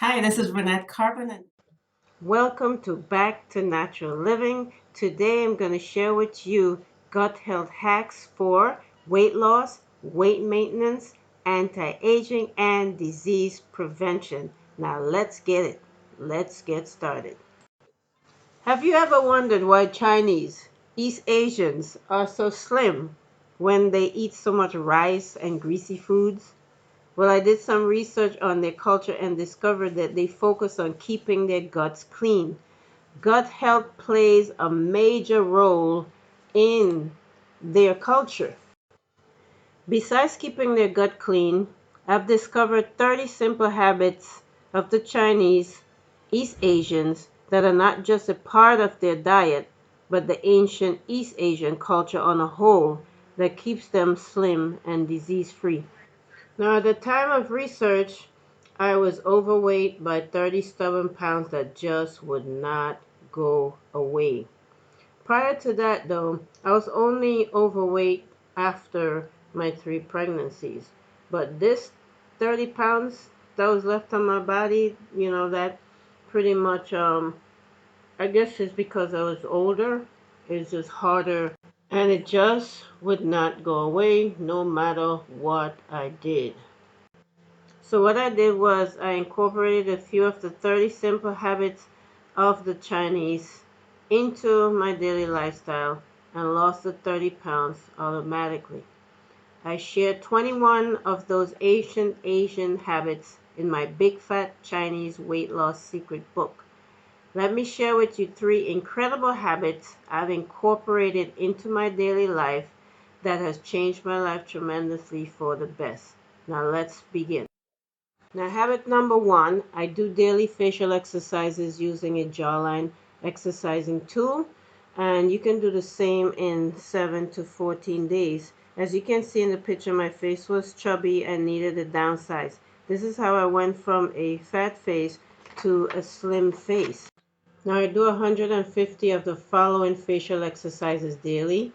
Hi, this is Renette Carbon. And welcome to Back to Natural Living. Today I'm going to share with you gut health hacks for weight loss, weight maintenance, anti-aging, and disease prevention. Now let's get it. Let's get started. Have you ever wondered why Chinese, East Asians are so slim when they eat so much rice and greasy foods? Well, I did some research on their culture and discovered that they focus on keeping their guts clean. Gut health plays a major role in their culture. Besides keeping their gut clean, I've discovered 30 simple habits of the Chinese, East Asians that are not just a part of their diet, but the ancient East Asian culture on a whole that keeps them slim and disease free. Now, at the time of research, I was overweight by 30 stubborn pounds that just would not go away. Prior to that, though, I was only overweight after my 3 pregnancies. But this 30 pounds that was left on my body, that pretty much, I guess it's because I was older. It's just harder. And it just would not go away no matter what I did. So what I did was I incorporated a few of the 30 simple habits of the Chinese into my daily lifestyle and lost the 30 pounds automatically. I shared 21 of those ancient Asian habits in my Big Fat Chinese Weight Loss Secret book. Let me share with you 3 incredible habits I've incorporated into my daily life that has changed my life tremendously for the best. Now let's begin. Now, habit number 1, I do daily facial exercises using a jawline exercising tool, and you can do the same in 7 to 14 days. As you can see in the picture, my face was chubby and needed a downsize. This is how I went from a fat face to a slim face. Now, I do 150 of the following facial exercises daily.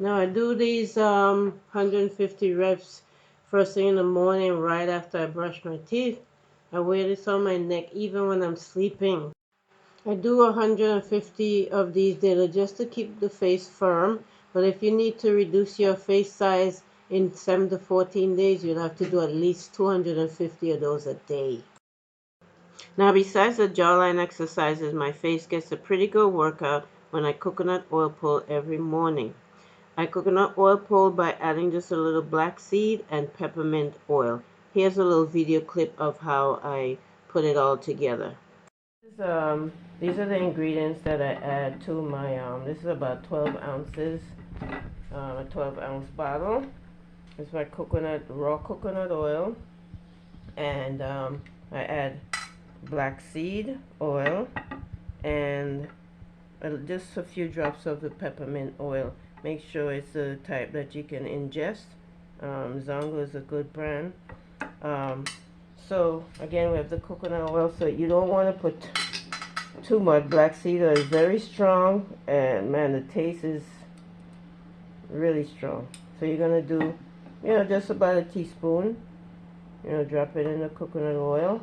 Now I do these 150 reps first thing in the morning right after I brush my teeth. I wear this on my neck even when I'm sleeping. I do 150 of these daily just to keep the face firm. But if you need to reduce your face size in 7 to 14 days, you'll have to do at least 250 of those a day. Now besides the jawline exercises, my face gets a pretty good workout when I coconut oil pull every morning. I coconut oil pull by adding just a little black seed and peppermint oil. Here's a little video clip of how I put it all together. These are the ingredients that I add to my, this is about 12 ounces, a 12-ounce bottle. It's my raw coconut oil, and I add black seed oil and just a few drops of the peppermint oil. Make sure it's the type that you can ingest. Zongo is a good brand. So again, we have the coconut oil, so you don't want to put too much. Black seed oil is very strong, and man, the taste is really strong. So you're gonna do, just about a teaspoon. Drop it in the coconut oil.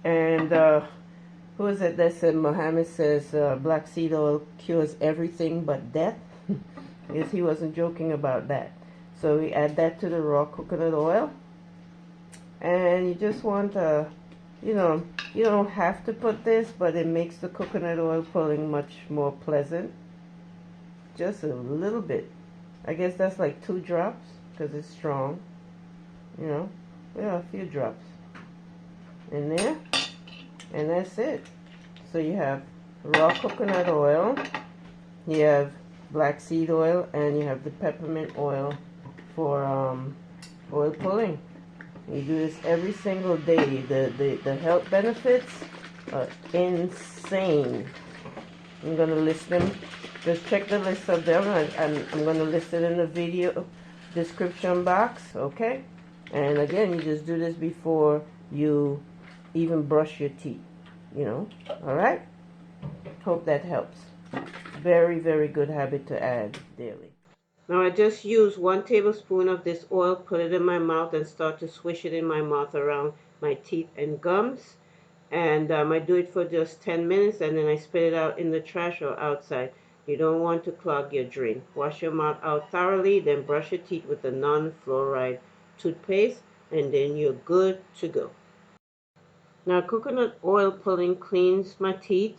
And who is it that said, Muhammad says black seed oil cures everything but death? Yes, he wasn't joking about that. So we add that to the raw coconut oil. And you just want to, you don't have to put this, but it makes the coconut oil pulling much more pleasant. Just a little bit. I guess that's like 2 drops because it's strong. A few drops in there. And that's it. So you have raw coconut oil, you have black seed oil, and you have the peppermint oil for oil pulling. You do this every single day. The health benefits are insane. I'm going to list them. Just check the list of them, and I'm going to list it in the video description box, okay? And again, you just do this before you even brush your teeth, alright? Hope that helps. Very, very good habit to add daily. Now I just use 1 tablespoon of this oil, put it in my mouth, and start to swish it in my mouth around my teeth and gums. And I do it for just 10 minutes, and then I spit it out in the trash or outside. You don't want to clog your drain. Wash your mouth out thoroughly, then brush your teeth with a non-fluoride toothpaste, and then you're good to go. Now coconut oil pulling cleans my teeth,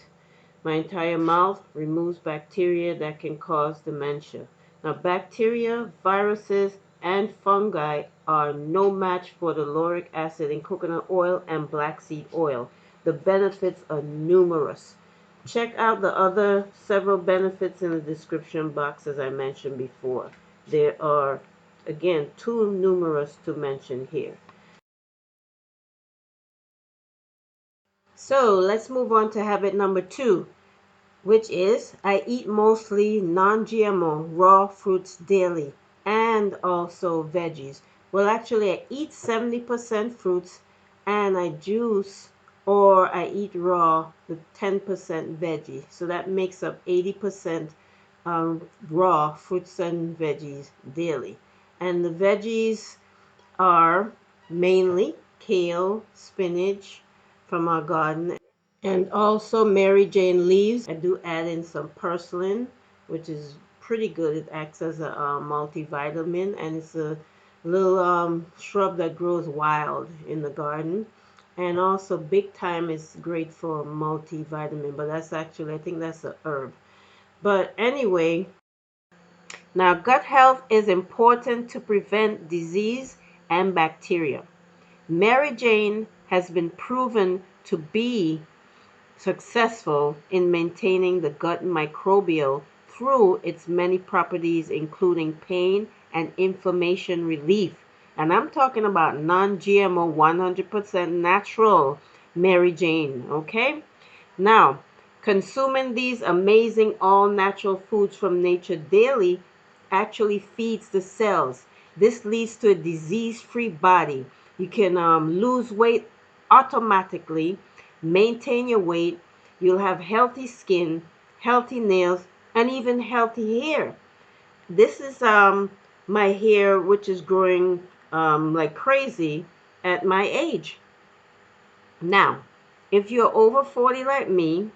my entire mouth, removes bacteria that can cause dementia. Now, bacteria, viruses, and fungi are no match for the lauric acid in coconut oil and black seed oil. The benefits are numerous. Check out the other several benefits in the description box as I mentioned before. There are, again, too numerous to mention here. So let's move on to habit number 2, which is I eat mostly non-GMO raw fruits daily and also veggies. Well, actually, I eat 70% fruits and I juice or I eat raw with 10% veggie. So that makes up 80% raw fruits and veggies daily. And the veggies are mainly kale, spinach from our garden, and also Mary Jane leaves. I do add in some purslane, which is pretty good. It acts as a multivitamin, and it's a little shrub that grows wild in the garden. And also big thyme is great for multivitamin, but that's actually, I think that's a herb. But anyway, now gut health is important to prevent disease and bacteria. Mary Jane has been proven to be successful in maintaining the gut microbiome through its many properties, including pain and inflammation relief. And I'm talking about non GMO, 100% natural Mary Jane, okay? Now, consuming these amazing all natural foods from nature daily actually feeds the cells. This leads to a disease free body. You can lose weight automatically, maintain your weight, you'll have healthy skin, healthy nails, and even healthy hair. This is my hair, which is growing like crazy at my age. Now, if you're over 40 like me,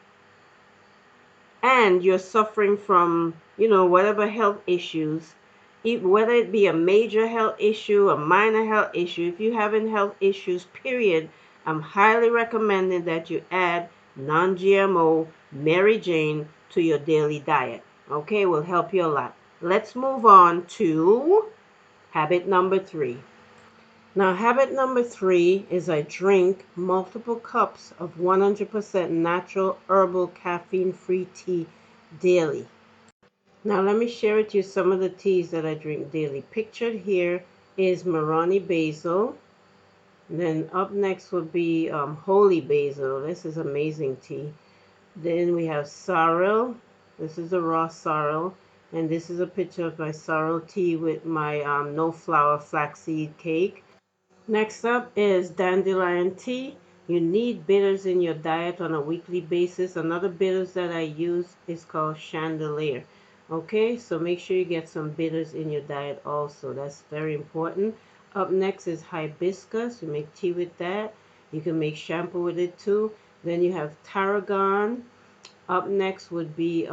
and you're suffering from, whatever health issues, whether it be a major health issue, a minor health issue, if you're having health issues, period, I'm highly recommending that you add non-GMO Mary Jane to your daily diet. Okay, will help you a lot. Let's move on to habit number 3. Now, habit number 3 is I drink multiple cups of 100% natural herbal caffeine-free tea daily. Now, let me share with you some of the teas that I drink daily. Pictured here is Marani basil. Then up next would be holy basil. This is amazing tea. Then we have sorrel. This is the raw sorrel. And this is a picture of my sorrel tea with my no flour flaxseed cake. Next up is dandelion tea. You need bitters in your diet on a weekly basis. Another bitters that I use is called chandelier. Okay, so make sure you get some bitters in your diet also. That's very important. Up next is hibiscus. You make tea with that. You can make shampoo with it too. Then you have tarragon. Up next would be,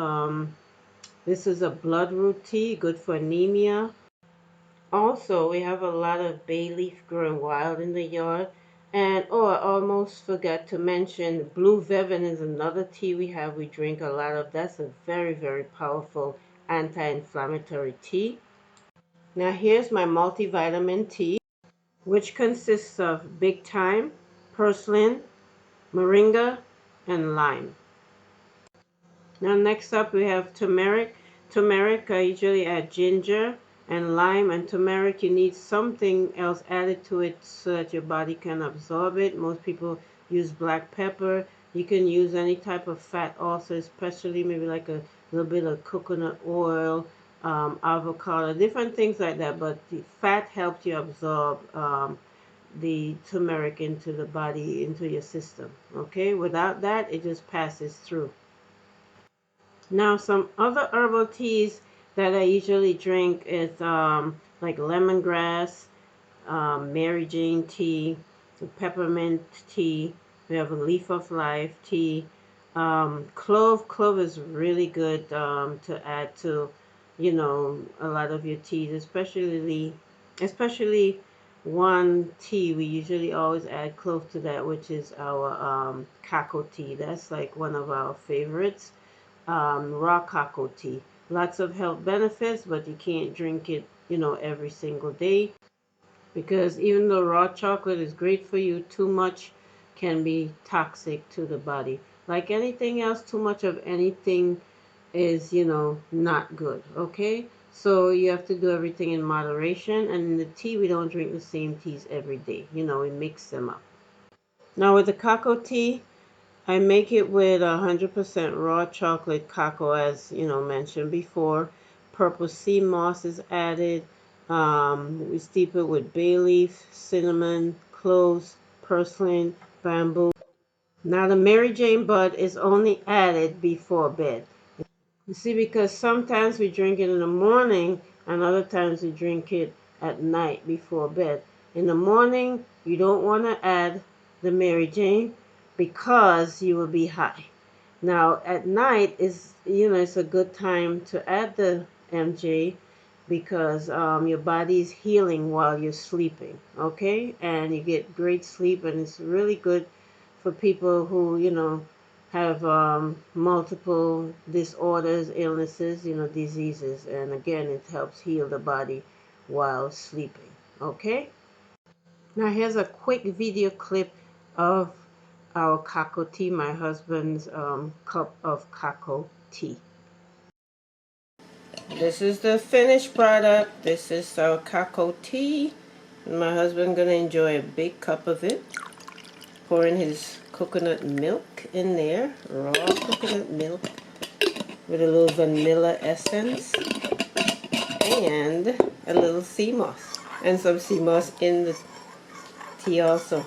this is a bloodroot tea, good for anemia. Also, we have a lot of bay leaf growing wild in the yard. And, oh, I almost forgot to mention, blue vervin is another tea we have. We drink a lot of. That's a very, very powerful anti-inflammatory tea. Now, here's my multivitamin tea, which consists of big thyme, purslane, moringa, and lime. Now next up we have turmeric. Turmeric, I usually add ginger and lime, and turmeric you need something else added to it so that your body can absorb it. Most people use black pepper. You can use any type of fat also, especially maybe like a little bit of coconut oil, avocado, different things like that. But the fat helps you absorb the turmeric into the body, into your system. Okay, without that, it just passes through. Now, some other herbal teas that I usually drink is like lemongrass, Mary Jane tea, peppermint tea. We have a leaf of life tea. Clove. Clove is really good to add to, a lot of your teas, especially one tea. We usually always add clove to that, which is our cocoa tea. That's like one of our favorites. Raw cocoa tea. Lots of health benefits, but you can't drink it, every single day, because even though raw chocolate is great for you, too much can be toxic to the body. Like anything else, too much of anything is, not good, okay? So you have to do everything in moderation. And in the tea, we don't drink the same teas every day. We mix them up. Now with the cocoa tea, I make it with 100% raw chocolate cocoa, as mentioned before. Purple sea moss is added. We steep it with bay leaf, cinnamon, cloves, purslane, bamboo. Now the Mary Jane bud is only added before bed. You see, because sometimes we drink it in the morning and other times we drink it at night before bed. In the morning, you don't want to add the Mary Jane because you will be high. Now at night is, it's a good time to add the MJ because your body is healing while you're sleeping, okay? And you get great sleep, and it's really good for people who, have multiple disorders, illnesses, diseases. And again, it helps heal the body while sleeping, okay? Now here's a quick video clip of our cocoa tea, my husband's cup of cocoa tea. This is the finished product. This is our cocoa tea. My husband's gonna enjoy a big cup of it. Pouring his coconut milk in there, raw coconut milk with a little vanilla essence and a little sea moss, and some sea moss in the tea also.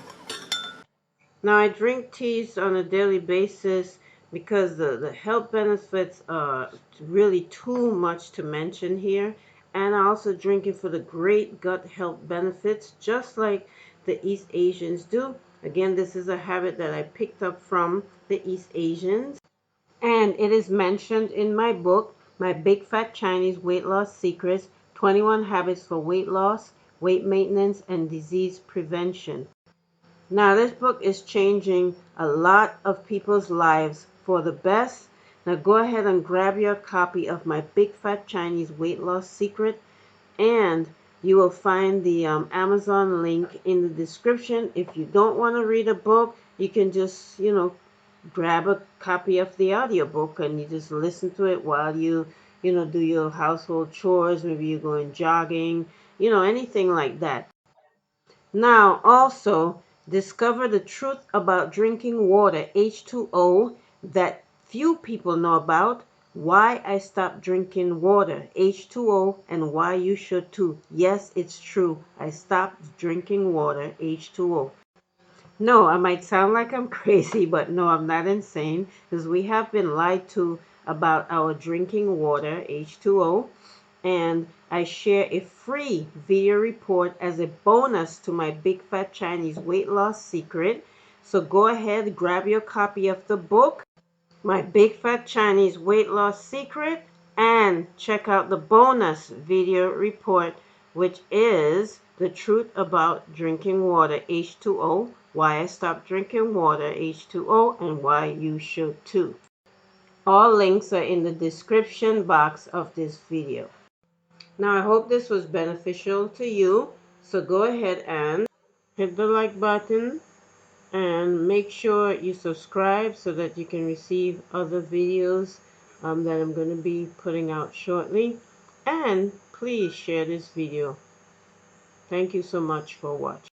Now I drink teas on a daily basis because the health benefits are really too much to mention here. And I also drink it for the great gut health benefits, just like the East Asians do. Again, this is a habit that I picked up from the East Asians. And it is mentioned in my book, My Big Fat Chinese Weight Loss Secrets, 21 Habits for Weight Loss, Weight Maintenance, and Disease Prevention. Now, this book is changing a lot of people's lives for the best. Now, go ahead and grab your copy of My Big Fat Chinese Weight Loss Secret, and you will find the Amazon link in the description. If you don't want to read a book, you can just, grab a copy of the audiobook and you just listen to it while you, do your household chores. Maybe you're going jogging, anything like that. Now, also, discover the truth about drinking water, H2O, that few people know about, why I stopped drinking water, H2O, and why you should too. Yes, it's true. I stopped drinking water, H2O. No, I might sound like I'm crazy, but no, I'm not insane, because we have been lied to about our drinking water, H2O. And I share a free video report as a bonus to my Big Fat Chinese Weight Loss Secret. So go ahead, grab your copy of the book, My Big Fat Chinese Weight Loss Secret, and check out the bonus video report, which is The Truth About Drinking Water, H2O, Why I Stopped Drinking Water, H2O, and Why You Should Too. All links are in the description box of this video. Now, I hope this was beneficial to you. So go ahead and hit the like button and make sure you subscribe so that you can receive other videos that I'm going to be putting out shortly. And please share this video. Thank you so much for watching.